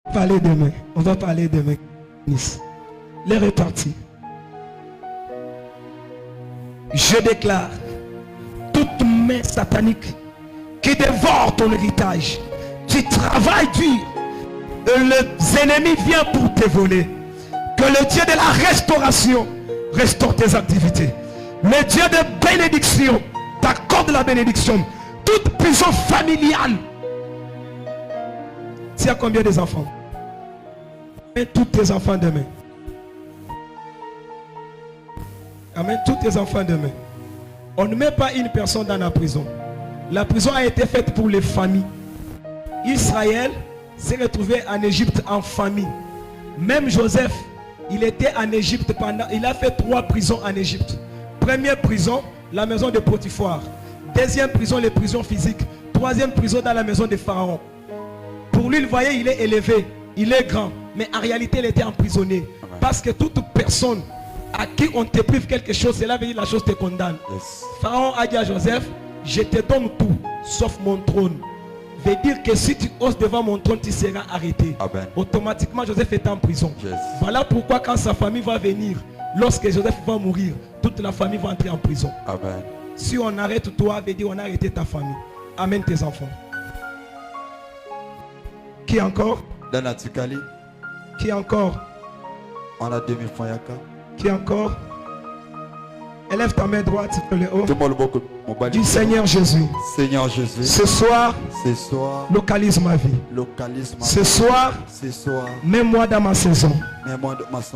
parler demain. On va parler demain. L'heure est partie. Je déclare toute main satanique qui dévore ton héritage. Tu travailles dur et les ennemis viennent pour te voler. Que le Dieu de la restauration restaure tes activités. Le Dieu de bénédiction t'accorde la bénédiction. Toute prison familiale. Tu as combien des enfants? Amène tous tes enfants demain. Amène tous tes enfants demain. On ne met pas une personne dans la prison. La prison a été faite pour les familles. Israël s'est retrouvé en Égypte en famille. Même Joseph, il était en Égypte pendant... Il a fait 3 prisons en Égypte. Première prison, la maison de Potiphar. Deuxième prison, les prisons physiques. Troisième prison, dans la maison de Pharaon. Pour lui, il voyait, il est élevé, il est grand. Mais en réalité, il était emprisonné. Parce que toute personne à qui on te prive quelque chose, cela veut dire la chose te condamne. Yes. Pharaon a dit à Joseph, je te donne tout, sauf mon trône. Veut dire que si tu oses devant mon trône, tu seras arrêté. Amen. Automatiquement, Joseph est en prison. Yes. Voilà pourquoi quand sa famille va venir, lorsque Joseph va mourir, toute la famille va entrer en prison. Amen. Si on arrête toi, veut dire on a arrêté ta famille. Amène tes enfants. Qui encore? Dans la Tukali. Qui encore? On a 2000 francs yaka. Qui encore? Élève ta main droite sur le haut. Du Seigneur Jésus. Seigneur Jésus. Ce soir, localise ma vie. Ce soir, mets-moi dans ma saison.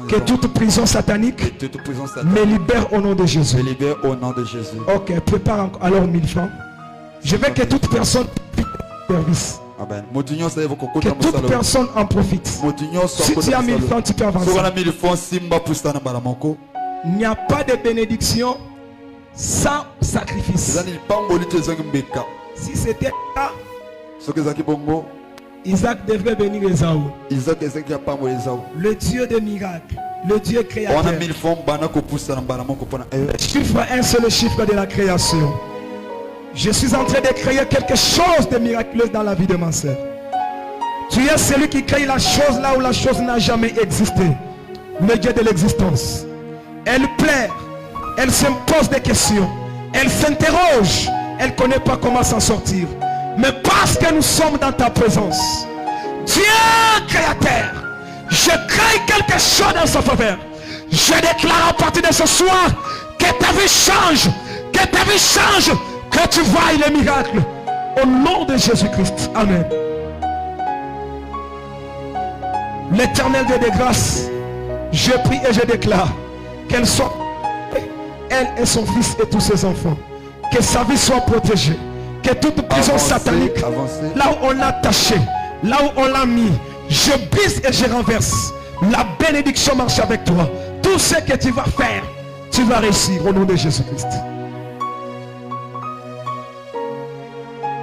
Que toute prison satanique me libère au nom de Jésus. Ok, prépare alors 1000 francs. Je veux que toute personne service. Que toute personne en profite. Si tu as 1000 francs, tu peux avancer. Il n'y a pas de bénédiction sans sacrifice. Si c'était ça, Isaac devrait bénir Esaü. Le Dieu des miracles, le Dieu créateur. Le chiffre 1, c'est le chiffre de la création. Je suis en train de créer quelque chose de miraculeux dans la vie de ma soeur. Tu es celui qui crée la chose là où la chose n'a jamais existé. Le Dieu de l'existence. Elle pleure, elle se pose des questions, elle s'interroge, elle ne connaît pas comment s'en sortir. Mais parce que nous sommes dans ta présence, Dieu créateur, je crée quelque chose dans sa faveur. Je déclare à partir de ce soir que ta vie change, que ta vie change, que tu vois les miracles. Au nom de Jésus-Christ. Amen. L'Éternel Dieu de grâce, je prie et je déclare qu'elle soit, elle et son fils et tous ses enfants, que sa vie soit protégée, que toute prison satanique, là où on l'a attaché, là où on l'a mis, je brise et je renverse. La bénédiction marche avec toi. Tout ce que tu vas faire, tu vas réussir au nom de Jésus-Christ.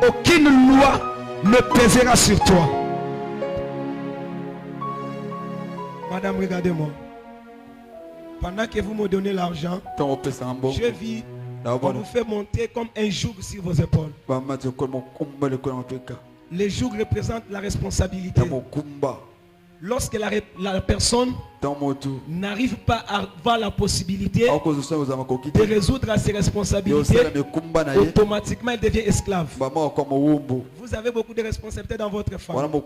Aucune loi ne pèsera sur toi. Madame, regardez-moi. Pendant que vous me donnez l'argent, je vis, on vous fait monter comme un joug sur vos épaules. Les jougs représentent la responsabilité. Lorsque la personne n'arrive pas à avoir la possibilité de résoudre ses responsabilités, automatiquement elle devient esclave. Vous avez beaucoup de responsabilités dans votre famille.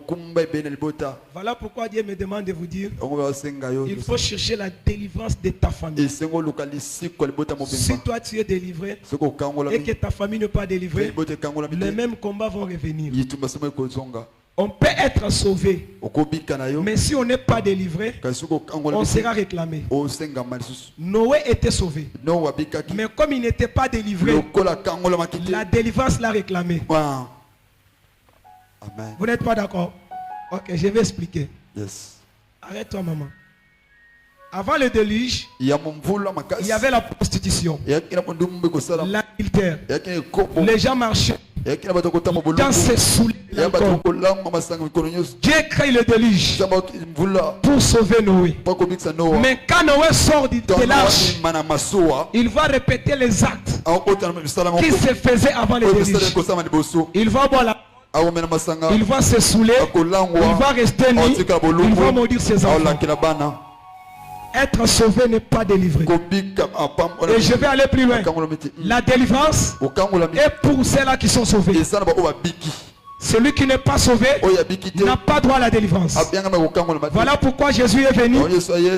Voilà pourquoi Dieu me demande de vous dire, il faut chercher la délivrance de ta famille. Si toi tu es délivré et que ta famille n'est pas délivrée, les mêmes combats vont revenir. On peut être sauvé, mais si on n'est pas délivré, on sera réclamé. Noé était sauvé, mais comme il n'était pas délivré, la délivrance l'a réclamé. Vous n'êtes pas d'accord? Ok, je vais expliquer. Arrête-toi, maman. Avant le déluge, il y avait la prostitution, l'adultère. Les gens marchaient dans ces souliers. Dieu crée le déluge pour sauver Noé. Mais quand Noé sort de l'arche, il va répéter les actes qui se faisaient avant le déluge. Il va boire la Il va se saouler, il va rester nu, il va maudire ses enfants. Être sauvé n'est pas délivré. Et je vais aller plus loin. La délivrance est pour ceux-là qui sont sauvés. Celui qui n'est pas sauvé n'a pas droit à la délivrance. Voilà pourquoi Jésus est venu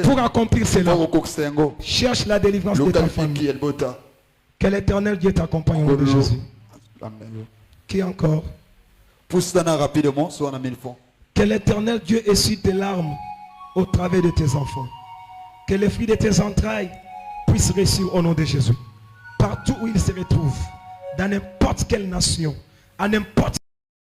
pour accomplir cela. Cherche la délivrance de ta famille. Que l'Éternel Dieu t'accompagne au nom de Jésus. Qui encore? Que l'Éternel Dieu essuie tes larmes au travers de tes enfants. Que les fruits de tes entrailles puissent réussir au nom de Jésus. Partout où ils se retrouvent, dans n'importe quelle nation, à n'importe